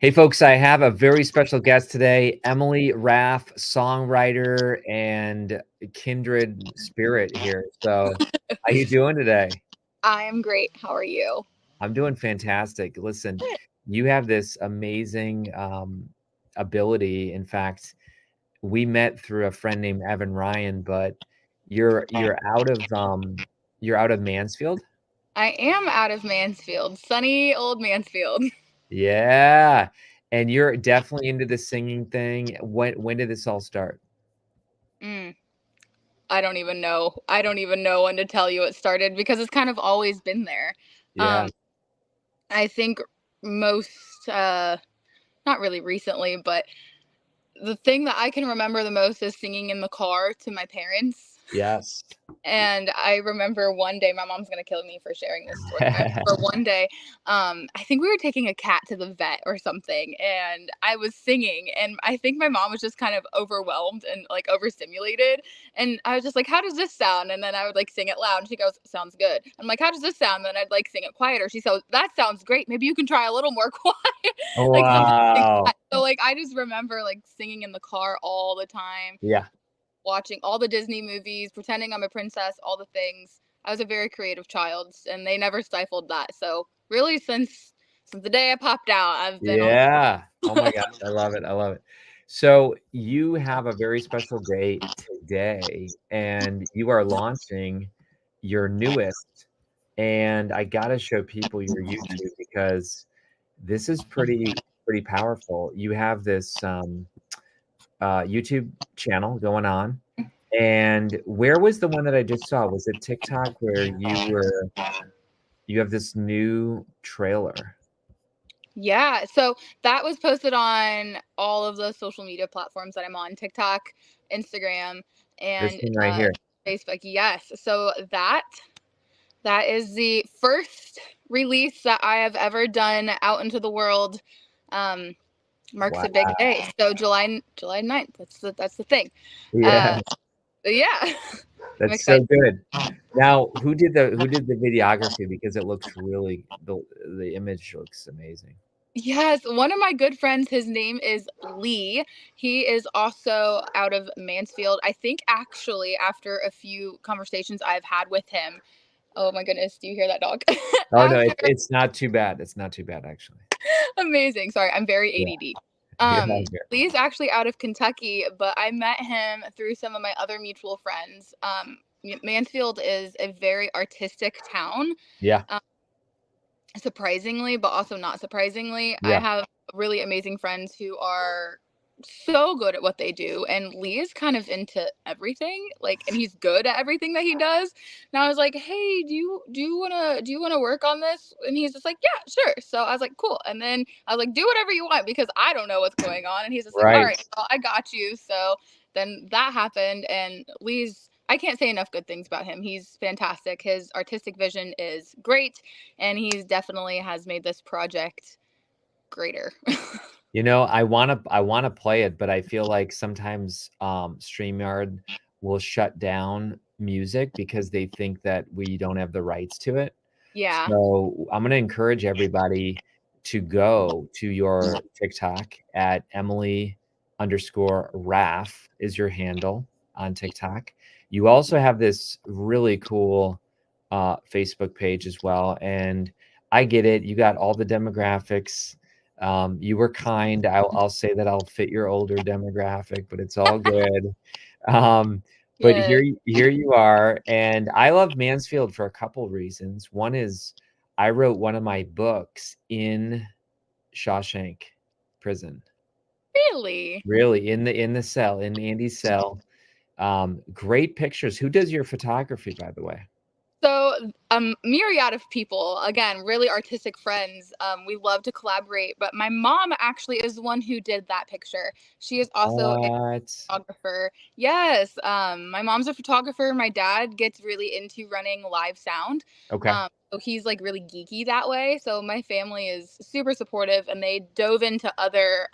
Hey, folks, I have a very special guest today, Emily Raff, songwriter and kindred spirit here. So, how you doing today? I am great. How are you? I'm doing fantastic. Listen, Good. you have this amazing ability. In fact, we met through a friend named Evan Ryan, but you're out of you're out of Mansfield. I am out of Mansfield, sunny old Mansfield. Yeah, and you're definitely into the singing thing. When did this all start? Mm, I don't even know. I don't even know when to tell you it started because it's kind of always been there. Yeah. Um, I think most, not really recently, but the thing that I can remember the most is singing in the car to my parents. Yes. And I remember one day, my mom's gonna kill me for sharing this story. I remember one day, I think we were taking a cat to the vet or something, and I was singing, and I think my mom was just kind of overwhelmed and like overstimulated. And I was just like, "How does this sound?" And then I would like sing it loud, and she goes, "Sounds good." I'm like, "How does this sound?" And then I'd like sing it quieter. She said, "That sounds great. Maybe you can try a little more quiet," like something like Wow. that. So like I just remember like singing in the car all the time, Yeah. watching all the Disney movies, pretending I'm a princess, all the things. I was a very creative child, and they never stifled that. So really, since the day I popped out, I've been on. Yeah. Oh my gosh, I love it, I love it. So, you have a very special day today, and you are launching your newest, and I gotta show people your YouTube because this is pretty powerful. You have this, YouTube channel going on, and where was the one that I just saw? Was it TikTok where you have this new trailer? Yeah, so that was posted on all of the social media platforms that I'm on: TikTok, Instagram, This and thing right here. Facebook. Yes, so that is the first release that I have ever done out into the world. Um, Marks Wow. a big day. So July 9th. That's the thing. Yeah, Uh, yeah, I'm that's so excited. good. Now, who did the videography? Because it looks really the image looks amazing. Yes, one of my good friends, his name is Lee. He is also out of Mansfield. I think actually after a few conversations I've had with him. Oh my goodness, do you hear that dog? Oh, no, After it's not too bad. It's not too bad, actually. Amazing. Sorry, I'm very Yeah, ADD. you're all good. Lee's actually out of Kentucky, but I met him through some of my other mutual friends. Mansfield is a very artistic town. Yeah, Um, Surprisingly, but also not surprisingly, I yeah, have really amazing friends who are so good at what they do, and Lee is kind of into everything, like, and he's good at everything that he does. And I was like, "Hey, do you wanna work on this?" And he's just like, "Yeah, sure." So I was like, "Cool." And then I was like, "Do whatever you want because I don't know what's going on." And he's just like, "All right. right, well, I got you." So then that happened, and Lee's I can't say enough good things about him. He's fantastic. His artistic vision is great, and he's definitely has made this project greater. I wanna play it, but I feel like sometimes, StreamYard will shut down music because they think that we don't have the rights to it. Yeah. So, I'm gonna encourage everybody to go to your TikTok at Emily_Raff is your handle on TikTok. You also have this really cool, Facebook page as well, and I get it, you got all the demographics. You were kind. I'll say that I'll fit your older demographic, but it's all good. Um, but Yes. here you are, and I love Mansfield for a couple reasons. One is I wrote one of my books in Shawshank Prison. Really? Really, in the cell, in Andy's cell. Great pictures. Who does your photography, by the way? So, myriad of people, again, really artistic friends. We love to collaborate, but my mom actually is the one who did that picture. She is also a What? photographer. Yes, my mom's a photographer. My dad gets really into running live sound. Okay. So he's like really geeky that way. So my family is super supportive, and they dove into other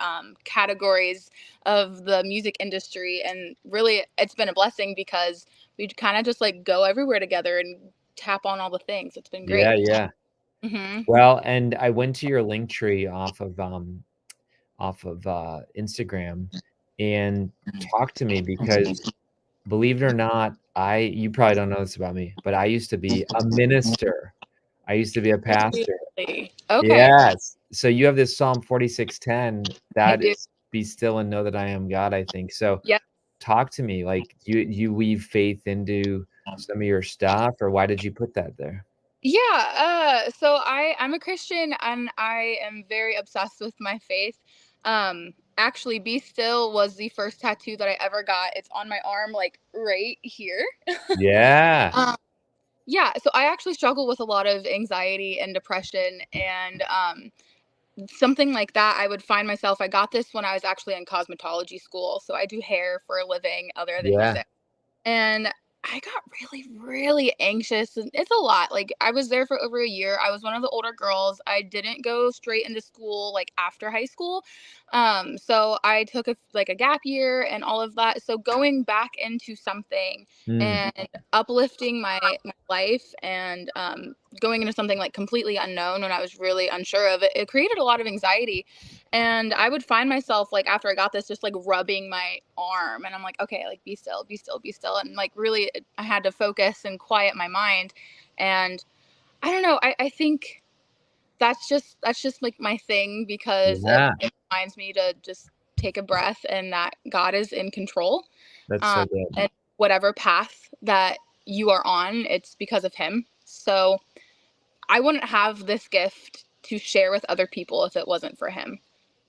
categories of the music industry. And really, it's been a blessing because we kind of just like go everywhere together and tap on all the things. It's been great. Yeah, yeah. Hmm. Well, and I went to your link tree off of, off of Instagram and talk to me because believe it or not, you probably don't know this about me, but I used to be a minister. I used to be a pastor. Really? Okay. Yes. So you have this Psalm 46:10 I that do. is be still and know that I am God, I think. So Yeah. talk to me. Like, do you weave faith into some of your stuff, or why did you put that there? Yeah, so I'm a Christian and I am very obsessed with my faith. Actually, Be Still was the first tattoo that I ever got. It's on my arm, like right here. Yeah. Um, yeah, so I actually struggle with a lot of anxiety and depression, and something like that. I would find myself. I got this when I was actually in cosmetology school, so I do hair for a living other than Yeah. music. And I got really, really anxious, and it's a lot. Like, I was there for over a year. I was one of the older girls. I didn't go straight into school, like, after high school. So I took a gap year and all of that. So going back into something Mm. and uplifting my life and, going into something, like, completely unknown when I was really unsure of it, it created a lot of anxiety. And I would find myself, like, after I got this, just, like, rubbing my arm, and I'm like, "Okay, like, be still, be still, be still," and, like, really, I had to focus and quiet my mind, and I don't know, I think that's just, like, my thing because Yeah. it reminds me to just take a breath and that God is in control, That's so good. and whatever path that you are on, it's because of Him. So, I wouldn't have this gift to share with other people if it wasn't for Him.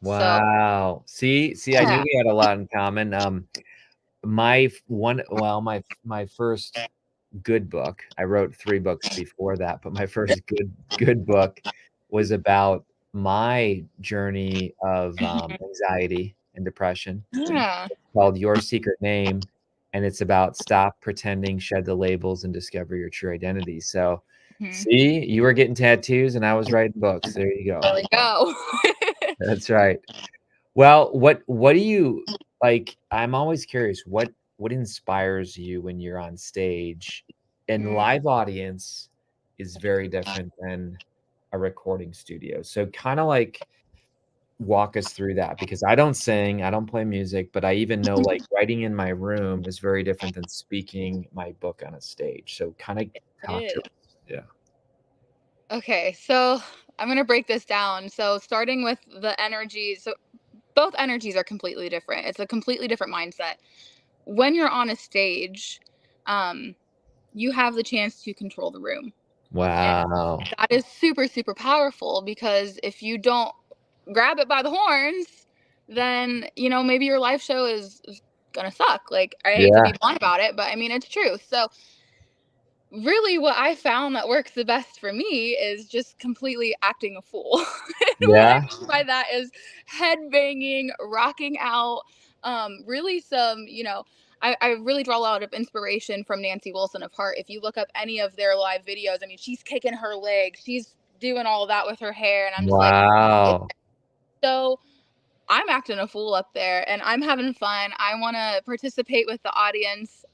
So Wow. See, I knew yeah. we had a lot in common. My first good book, I wrote 3 books before that, but my first good book was about my journey of, Mhm. anxiety and depression, Yeah. called Your Secret Name, and it's about stop pretending, shed the labels, and discover your true identity. So, Mhm. see, you were getting tattoos and I was writing books. There you go. There we go. That's right. Well, what do you like, I'm always curious, what inspires you when you're on stage? And Mm. live audience is very different than a recording studio. So kinda, like, walk us through that because I don't sing, I don't play music, but I even know, like, writing in my room is very different than speaking my book on a stage. So kinda It talk to is. us. Yeah. Okay, so I'm gonna break this down. So starting with the energy, so both energies are completely different. It's a completely different mindset. When you're on a stage, um, you have the chance to control the room. And Wow. that is super, super powerful because if you don't grab it by the horns, then, maybe your live show is gonna suck. Like, I hate to Yeah, be blunt about it, but I mean, it's true. So, really, what I found that works the best for me is just completely acting a fool. And what I yeah. mean by that is headbanging, rocking out, really I really draw a lot of inspiration from Nancy Wilson of Heart. If you look up any of their live videos, I mean, she's kicking her legs, she's doing all of that with her hair, and I'm just like, yeah. Wow. So I'm acting a fool up there, and I'm having fun. I want to participate with the audience.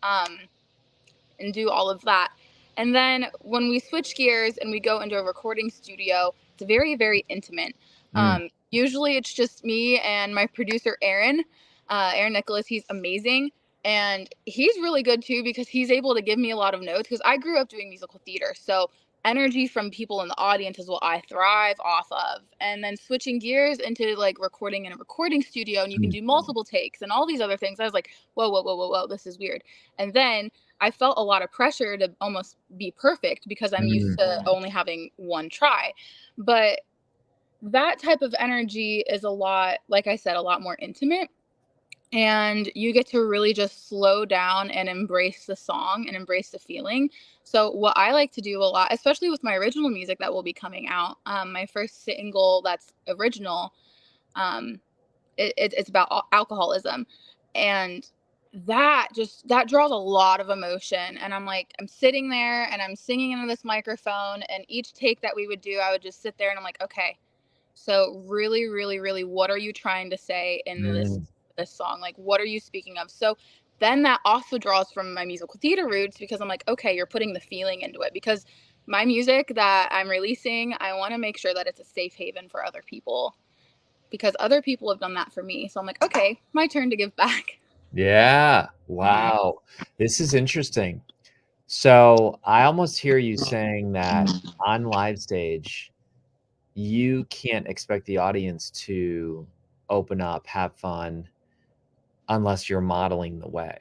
And do all of that. And then when we switch gears and we go into a recording studio, it's very, very intimate. Mm. Usually it's just me and my producer, Aaron. Aaron Nicholas, he's amazing. And he's really good too because he's able to give me a lot of notes because I grew up doing musical theater. So energy from people in the audience is what I thrive off of. And then switching gears into like recording in a recording studio and you can Mm. do multiple takes and all these other things. I was like, whoa, whoa, whoa, whoa, whoa, this is weird. And then I felt a lot of pressure to almost be perfect because I'm used Mm. to only having one try. But that type of energy is a lot, like I said, a lot more intimate. And you get to really just slow down and embrace the song and embrace the feeling. So, what I like to do a lot, especially with my original music that will be coming out, my first single that's original, um, it's about alcoholism, and that draws a lot of emotion. And I'm sitting there and I'm singing into this microphone, and each take that we would do, I would just sit there and I'm like, okay, so really, really, really, what are you trying to say in this Mm. this song? Like, what are you speaking of? So then that also draws from my musical theater roots because I'm like, okay, you're putting the feeling into it because my music that I'm releasing, I want to make sure that it's a safe haven for other people. because other people have done that for me. So I'm like, okay, my turn to give back. Yeah. Mhm. Wow. This is interesting. So I almost hear you saying that on live stage, you can't expect the audience to open up, have fun, unless you're modeling the way.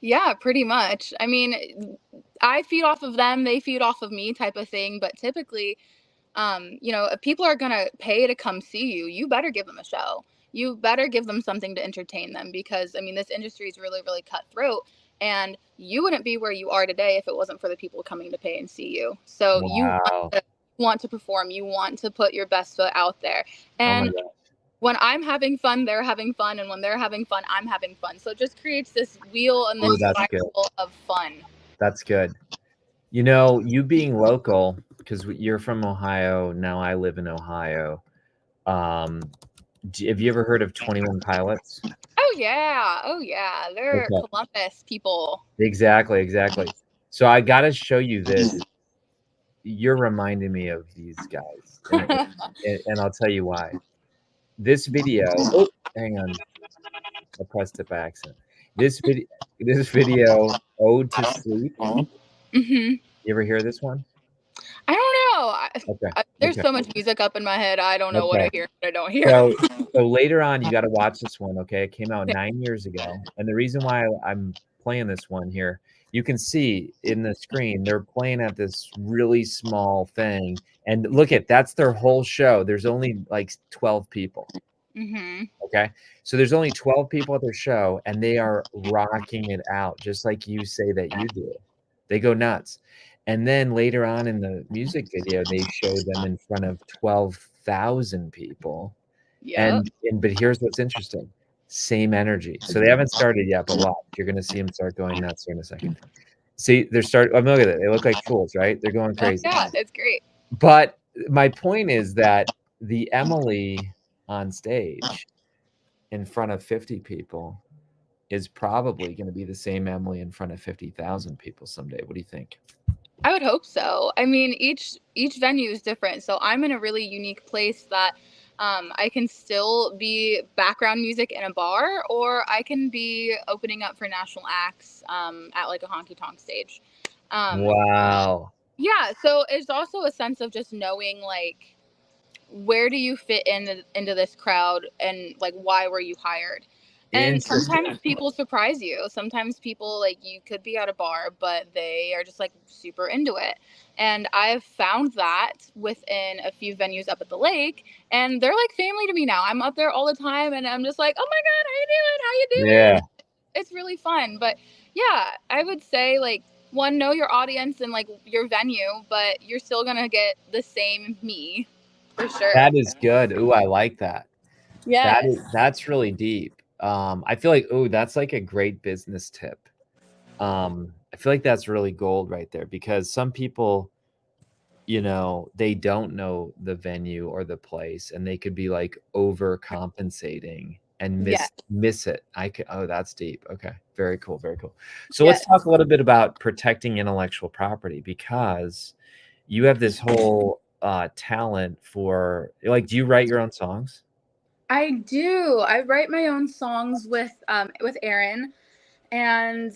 Yeah, pretty much. I mean, I feed off of them, they feed off of me type of thing. But typically, if people are gonna pay to come see you, you better give them a show. You better give them something to entertain them, because I mean, this industry is really, really cutthroat, and you wouldn't be where you are today if it wasn't for the people coming to pay and see you. So Wow. you want to perform, you want to put your best foot out there, Oh my and god. when I'm having fun, they're having fun, and when they're having fun, I'm having fun. So it just creates this wheel and Oh, this that's good. spiral of fun. That's good. You know, you being local, because you're from Ohio, now I live in Ohio. Have you ever heard of 21 Pilots? Oh yeah, oh yeah, they're Okay. Columbus people. Exactly, exactly. So I gotta show you this. You're reminding me of these guys, and I'll tell you why. This video. Oh, hang on. I pressed it by accident. This video, Ode to Sleep. Hmm. You ever hear this one? I don't know. Okay. There's Okay. so much music up in my head. I don't know what Okay. I hear, what I don't hear. So so later on, you gotta watch this one, okay? It came out 9 years ago, and the reason why I'm playing this one here, you can see in the screen, they're playing at this really small thing, and look at that's their whole show. There's only, like, 12 people, Hmm. okay? So there's only 12 people at their show, and they are rocking it out just like you say that you do. They go nuts. And then later on in the music video, they show them in front of 12,000 people. Yep. And but here's what's interesting, same energy. So they haven't started yet, but watch, you're gonna see them start going nuts here in a second. See, they're I mean, look at it. They look like fools, right? They're going Oh crazy. yeah, it's great. But my point is that the Emily on stage in front of 50 people is probably gonna be the same Emily in front of 50,000 people someday. What do you think? I would hope so. I mean, each venue is different, so I'm in a really unique place that I can still be background music in a bar, or I can be opening up for national acts at like a honky tonk stage. Um, Wow. yeah, so it's also a sense of just knowing, like, where do you fit into this crowd, and like, why were you hired? And sometimes Interesting. people surprise you. Sometimes people, like, you could be at a bar but they are just like super into it. And I've found that within a few venues up at the lake, and they're like family to me now. I'm up there all the time, and I'm just like, oh my god, how you doing, how you Yeah. doing? It's really fun. But yeah, I would say, like, one, know your audience and like your venue, but you're still gonna get the same me for sure. That is good. Ooh, I like that. Yes. That's really deep. I feel like, ooh, that's like a great business tip. I feel like that's really gold right there because some people, they don't know the venue or the place, and they could be like overcompensating and Yes. miss it. Oh, that's deep. Okay. Very cool. Very cool. So let's talk Yes. a little bit about protecting intellectual property because you have this whole talent for like, do you write your own songs? I do. I write my own songs with Aaron, and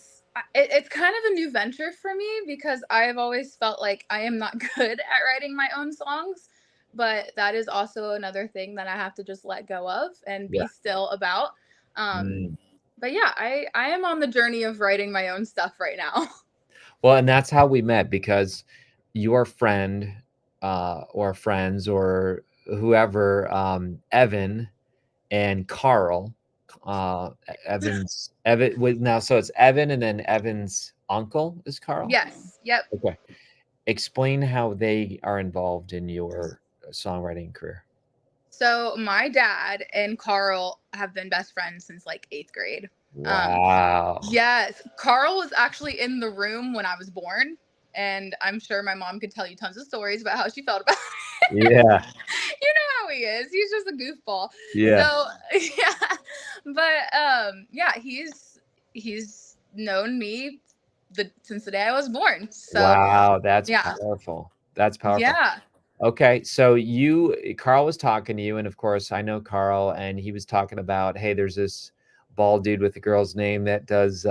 it's kind of a new venture for me because I've always felt like I am not good at writing my own songs, but that is also another thing that I have to just let go of and Yeah. be still about. Um, Mm. but yeah, I am on the journey of writing my own stuff right now. Well, and that's how we met because your friend, or friends or whoever, Evan and Carl, so it's Evan and then Evan's uncle is Carl? Yes. Yep. Okay. Explain how they are involved in your songwriting career. So my dad and Carl have been best friends since like 8th grade. Um, Wow. yes, Carl was actually in the room when I was born, and I'm sure my mom could tell you tons of stories about how she felt about it. Yeah. You know how he is. He's just a goofball. Yeah. So yeah, but yeah, he's known me since the day I was born. So Wow, that's yeah, powerful. That's powerful. yeah. Okay, so Carl was talking to you, and of course, I know Carl, and he was talking about, hey, there's this bald dude with a girl's name that does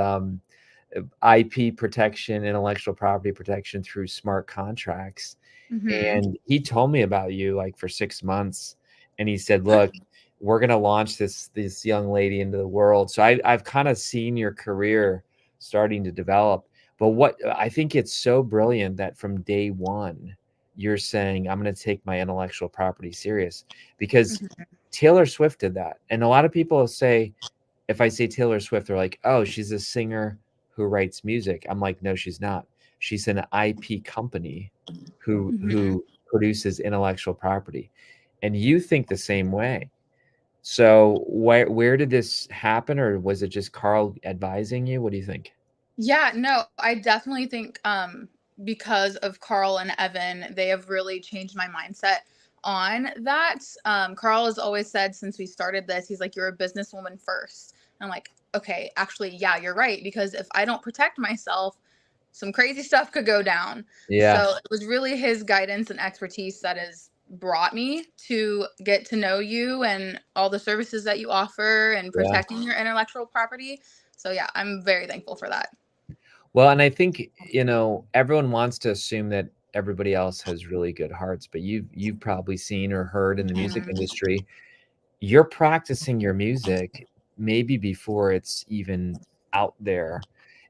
IP protection, intellectual property protection through smart contracts. Mhm. And he told me about you like for 6 months, and he said, "Look, we're gonna launch this young lady into the world." So I've kind of seen your career starting to develop. But what I think it's so brilliant that from day one, you're saying, "I'm gonna take my intellectual property serious," because Mhm. Taylor Swift did that. And a lot of people say, if I say Taylor Swift, they're like, "Oh, she's a singer who writes music." I'm like, "No, she's not. She's an IP company Mhm. who produces intellectual property." And you think the same way. So where did this happen, or was it just Carl advising you? What do you think? Yeah, no, I definitely think because of Carl and Evan, they have really changed my mindset on that. Carl has always said since we started this, he's like, "You're a businesswoman first." I'm like, "Okay, actually, yeah, you're right, because if I don't protect myself, some crazy stuff could go down." Yeah, So it was really his guidance and expertise that has brought me to get to know you and all the services that you offer and yeah. protecting your intellectual property. So yeah, I'm very thankful for that. Well, and I think, everyone wants to assume that everybody else has really good hearts, but you've probably seen or heard in the music Mhm. industry, you're practicing your music maybe before it's even out there.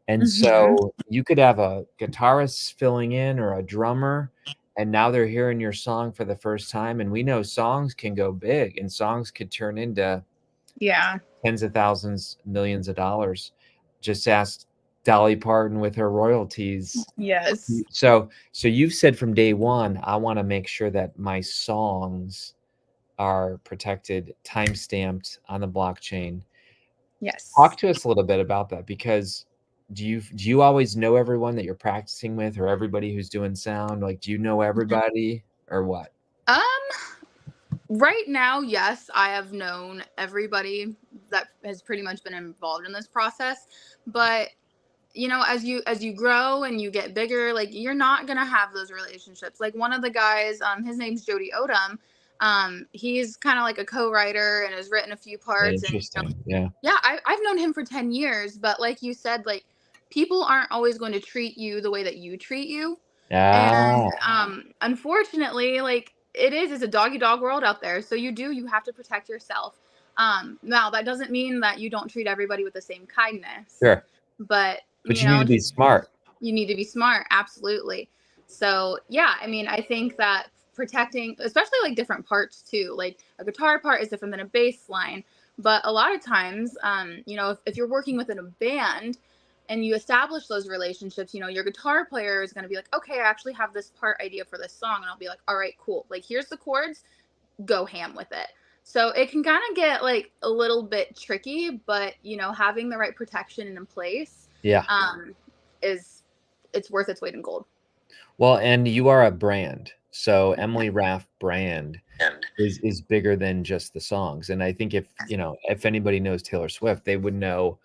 And Mhm. so you could have a guitarist filling in or a drummer, and now they're hearing your song for the first time. And we know songs can go big and songs could turn into Yeah. tens of thousands, millions of dollars. Just ask Dolly Parton with her royalties. Yes. So you've said from day one, I want to make sure that my songs are protected, time stamped on the blockchain. Talk Yes. to us a little bit about that, because do you always know everyone that you're practicing with, or everybody who's doing sound? Like, do you know Mhm. everybody or what? Um, right now, yes, I have known everybody that has pretty much been involved in this process, but as you grow and you get bigger, like you're not gonna have those relationships. Like one of the guys, his name's Jody Odom. He's kind of like a co-writer and has written a few parts, and Interesting. Yeah. yeah, I've known him for 10 years, but like you said, like people aren't always going to treat you the way that you treat you. And Ah, unfortunately, like it's a doggy dog world out there. So you have to protect yourself. Now that doesn't mean that you don't treat everybody with the same kindness, sure. but But you need to be just smart. you need to be smart, absolutely. So yeah, I mean, I think that protecting, especially like different parts too, like a guitar part is different than a bass line. But a lot of times, if you're working within a band and you establish those relationships, your guitar player is going to be like, okay, I actually have this part idea for this song. And I'll be like, all right, cool. Like, here's the chords, go ham with it. So it can kind of get like a little bit tricky, but having the right protection in place Yeah. um, is it's worth its weight in gold. Well, and you are a brand. So Emily Raff brand is bigger than just the songs. And I think if anybody knows Taylor Swift, they would know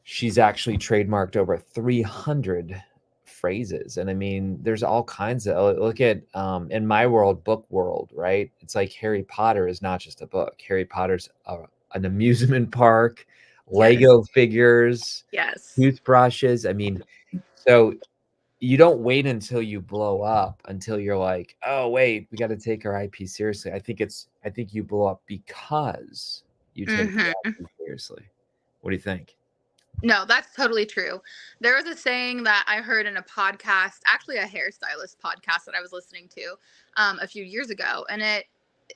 she's actually trademarked over 300 phrases. And I mean, there's all kinds of look at in my world, book world, right? It's like Harry Potter is not just a book. Harry Potter's an amusement park, Yes. Lego figures, Yes. toothbrushes. I mean, so you don't wait until you blow up until you're like, "Oh, wait, we gotta take our IP seriously." I think you blow up because you take the Hmm. IP seriously. What do you think? No, that's totally true. There was a saying that I heard in a podcast, actually a hairstylist podcast that I was listening to a few years ago, and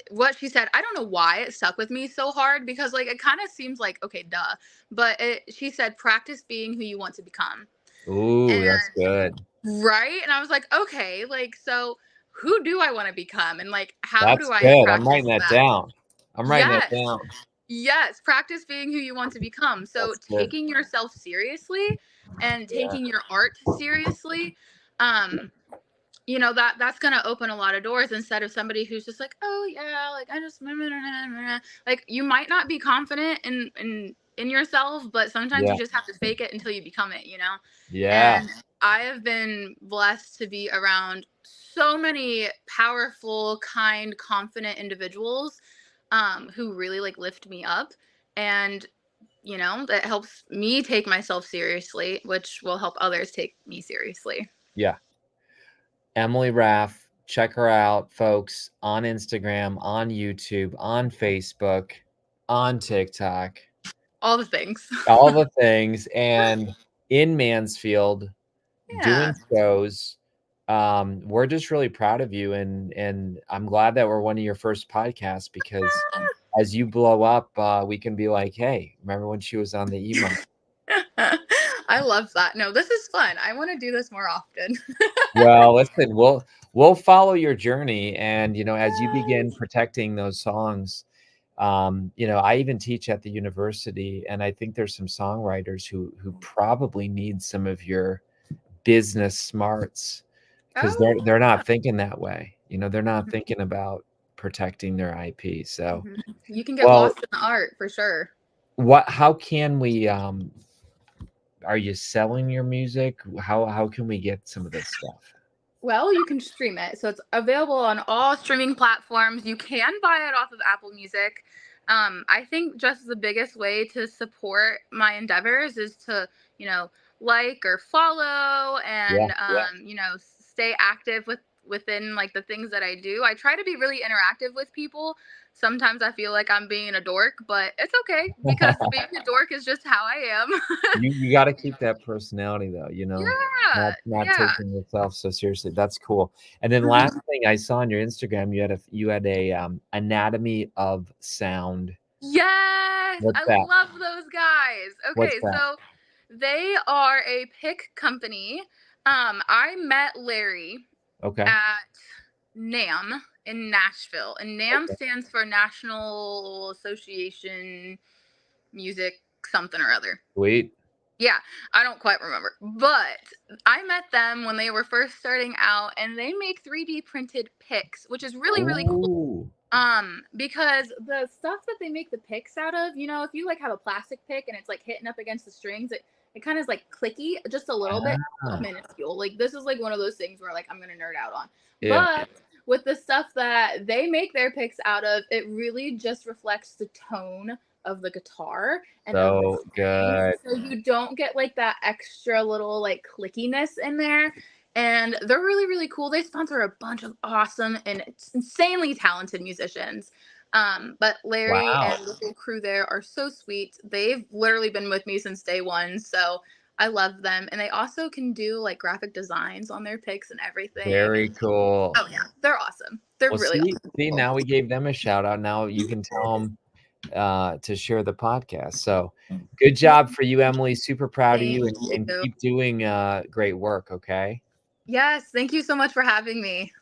what she said, I don't know why it stuck with me so hard because like it kind of seems like okay, duh, but she said practice being who you want to become. Ooh, that's And good. right, and I was like, okay, like so who do I want to become and like how do That's I good. I'm practice writing that that? down. I'm writing that Yes. down. Yes, practice being who you want to become. So That's good. taking yourself seriously and Yeah. taking your art seriously, um, that's gonna open a lot of doors instead of somebody who's just like, oh yeah, like I just like you might not be confident in yourself, but sometimes Yeah. you just have to fake it until you become it. Yeah. And I have been blessed to be around so many powerful, kind, confident individuals who really like lift me up. And that helps me take myself seriously, which will help others take me seriously. Yeah. Emily Raff, check her out, folks, on Instagram, on YouTube, on Facebook, on TikTok, All the things. all the things, and in Mansfield Yeah. doing shows. We're just really proud of you, and I'm glad that we're one of your first podcasts because as you blow up, we can be like, hey, remember when she was on the emo? I love that. No, this is fun. I want to do this more often. Well, listen, we'll follow your journey, and as you begin Yes. protecting those songs, I even teach at the university, and I think there's some songwriters who probably need some of your business smarts because they're Oh, they're yeah. not thinking that way. They're not Mhm, thinking about protecting their IP. So, mhm. You can get well, lost in the art for sure. how can we are you selling your music? How can we get some of this stuff? Well, you can stream it. So it's available on all streaming platforms. You can buy it off of Apple Music. I think just the biggest way to support my endeavors is to, you know, like or follow Yeah. and stay active within like the things that I do. I try to be really interactive with people. Sometimes I feel like I'm being a dork, but it's okay because being a dork is just how I am. You got to keep that personality though, not Yeah. not Yeah. taking yourself so seriously. That's cool. And then last thing I saw on your Instagram, you had a anatomy of sound. Yes, What's I that? love those guys. What's Okay, that? so they are a pick company. I met Larry Okay. at NAM in Nashville, and NAM Okay. stands for National Association Music something or other. Sweet. Yeah, I don't quite remember. But I met them when they were first starting out and they make 3D printed picks, which is really, really cool. Ooh. Because the stuff that they make the picks out of, if you like have a plastic pick and it's like hitting up against the strings, it kind of is like clicky just a little bit, so Ah, minuscule. Like this is like one of those things where like I'm gonna nerd out on. yeah. But with the stuff that they make their picks out of, it really just reflects the tone of the guitar and of the So strings. good. So you don't get like that extra little like clickiness in there, and they're really really cool. They sponsor a bunch of awesome and insanely talented musicians. But Larry Wow. and the whole crew there are so sweet. They've literally been with me since day one, so I love them. And they also can do like graphic designs on their picks and everything. Very And cool. oh yeah, they're awesome. They're Well, really awesome see, people. now we gave them a shout out. Now you can tell them to share the podcast. So good job for you, Emily. Super proud of you, Thank and you. keep doing great work. Okay. Yes, thank you so much for having me.